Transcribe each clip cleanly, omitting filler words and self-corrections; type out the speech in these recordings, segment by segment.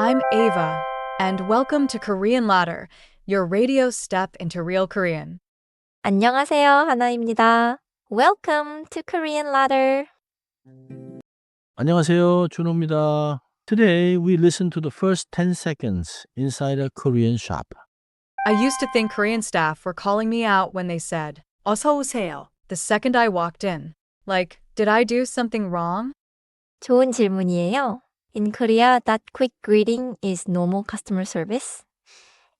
I'm Ava, and welcome to Korean Ladder, your radio step into real Korean. 안녕하세요, 하나입니다. Welcome to Korean Ladder. 안녕하세요, 준호입니다. Today we listen to the first 10 seconds inside a Korean shop. I used to think Korean staff were calling me out when they said, 어서 오세요, the second I walked in. Like, did I do something wrong? 좋은 질문이에요. In Korea, that quick greeting is normal customer service.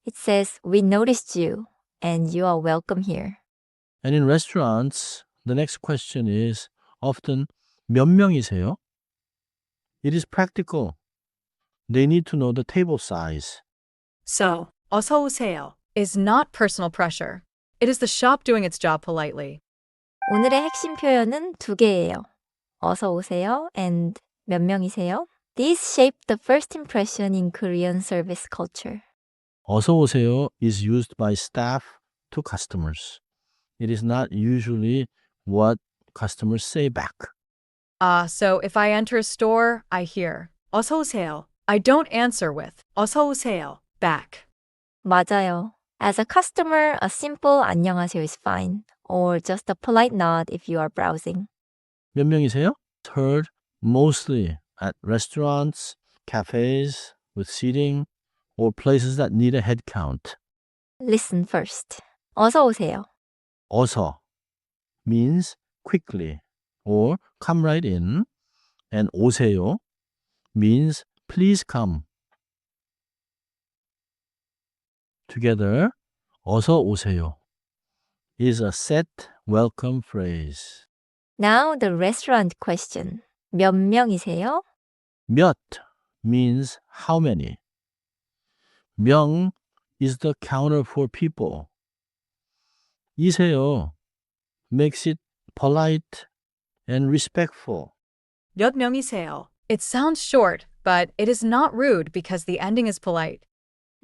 It says, we noticed you, and you are welcome here. And in restaurants, the next question is often 몇 명이세요? It is practical. They need to know the table size. So, 어서 오세요 is not personal pressure. It is the shop doing its job politely. 오늘의 핵심 표현은 두 개예요. 어서 오세요 and 몇 명이세요? These shape the first impression in Korean service culture. 어서 오세요 is used by staff to customers. It is not usually what customers say back. So if I enter a store, I hear, 어서 오세요. I don't answer with, 어서 오세요, back. 맞아요. As a customer, a simple 안녕하세요 is fine, or just a polite nod if you are browsing. 몇 명이세요? Heard mostly at restaurants, cafes with seating, or places that need a head count. Listen first. 어서 오세요. 어서 means quickly or come right in, and 오세요 means please come. Together, 어서 오세요 is a set welcome phrase. Now the restaurant question. 몇 명이세요? 몇 means how many. 명 is the counter for people. 이세요 makes it polite and respectful. 몇 명이세요? It sounds short, but it is not rude because the ending is polite.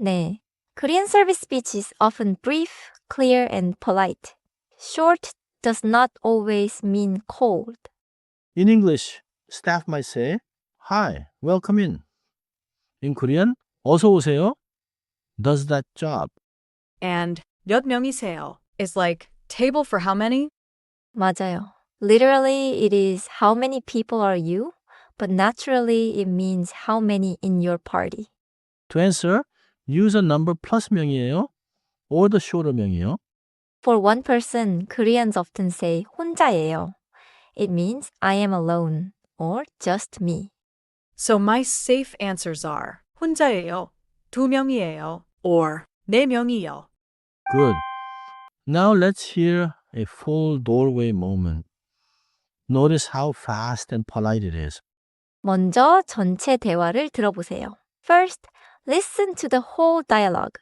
네. Korean service speech is often brief, clear, and polite. Short does not always mean cold. In English, staff might say, "Hi, welcome in." In Korean, 어서 오세요 does that job. And 몇 명이세요 is like, table for how many? 맞아요. Literally, it is how many people are you, but naturally, it means how many in your party. To answer, use a number plus 명이에요 or the shorter 명이요. For one person, Koreans often say 혼자예요. It means I am alone or just me. So my safe answers are 혼자예요, 두 명이에요, or 네 명이요. Good. Now let's hear a full doorway moment. Notice how fast and polite it is. 먼저 전체 대화를 들어보세요. First, listen to the whole dialogue.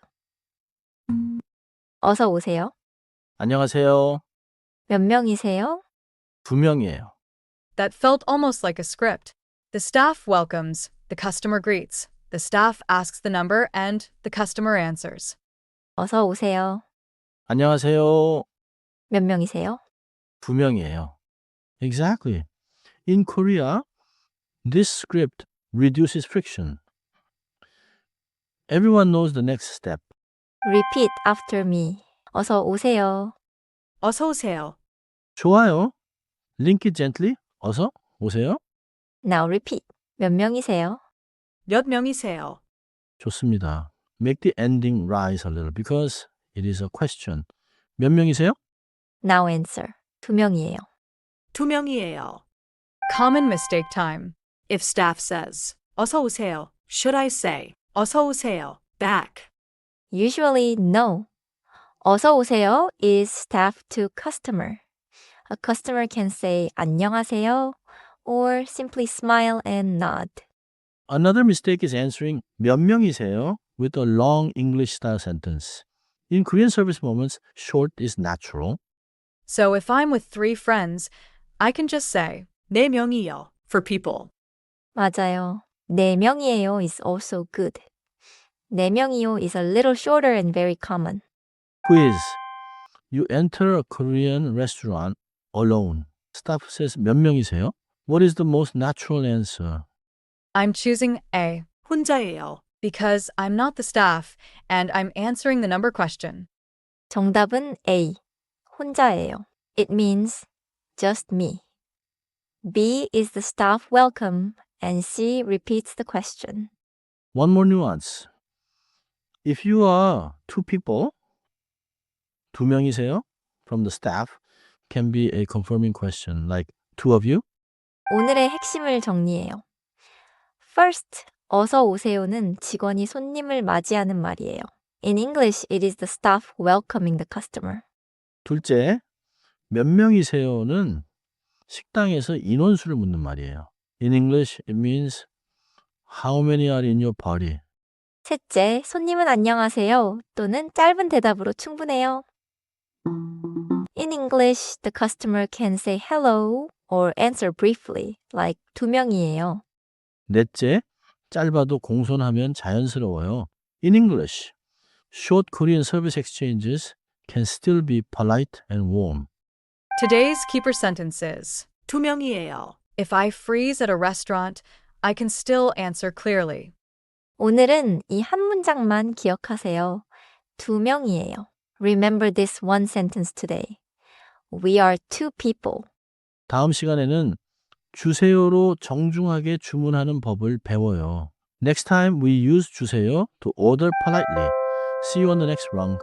어서 오세요. 안녕하세요. 몇 명이세요? 두 명이에요. That felt almost like a script. The staff welcomes, the customer greets, the staff asks the number, and the customer answers. 어서 오세요. 안녕하세요. 몇 명이세요? 두 명이에요. Exactly. In Korea, this script reduces friction. Everyone knows the next step. Repeat after me. 어서 오세요. 어서 오세요. 좋아요. Link it gently. 어서 오세요. Now repeat. 몇 명이세요? 몇 명이세요? 좋습니다. Make the ending rise a little because it is a question. 몇 명이세요? Now answer. 두 명이에요. 두 명이에요. Common mistake time. If staff says, 어서 오세요, should I say, 어서 오세요, back? Usually, no. 어서 오세요 is staff to customer. A customer can say 안녕하세요 or simply smile and nod. Another mistake is answering 몇 명이세요 with a long English style sentence. In Korean service moments, short is natural. So if I'm with three friends, I can just say, 네 명이요, for people. 맞아요. 네 명이에요 is also good. 네 명이요 is a little shorter and very common. Quiz. You enter a Korean restaurant alone. Staff says 몇 명이세요? What is the most natural answer? I'm choosing A, 혼자예요. because I'm not the staff and I'm answering the number question. 정답은 A. 혼자예요. It means just me. B is the staff welcome and C repeats the question. One more nuance. If you are two people, 두 명이세요? From the staff can be a confirming question like two of you? 오늘의 핵심을 정리해요. First, 어서 오세요는 직원이 손님을 맞이하는 말이에요. In English, it is the staff welcoming the customer. 둘째, 몇 명이세요는 식당에서 인원수를 묻는 말이에요. In English, it means how many are in your party? 셋째, 손님은 안녕하세요 또는 짧은 대답으로 충분해요. In English, the customer can say hello or answer briefly, like 두 명이에요. 넷째, 짧아도 공손하면 자연스러워요. In English, short Korean service exchanges can still be polite and warm. Today's keeper sentence is 두 명이에요. If I freeze at a restaurant, I can still answer clearly. 오늘은 이 한 문장만 기억하세요. 두 명이에요. Remember this one sentence today. We are two people. 다음 시간에는 주세요로 정중하게 주문하는 법을 배워요. Next time we use 주세요 to order politely. See you on the next round.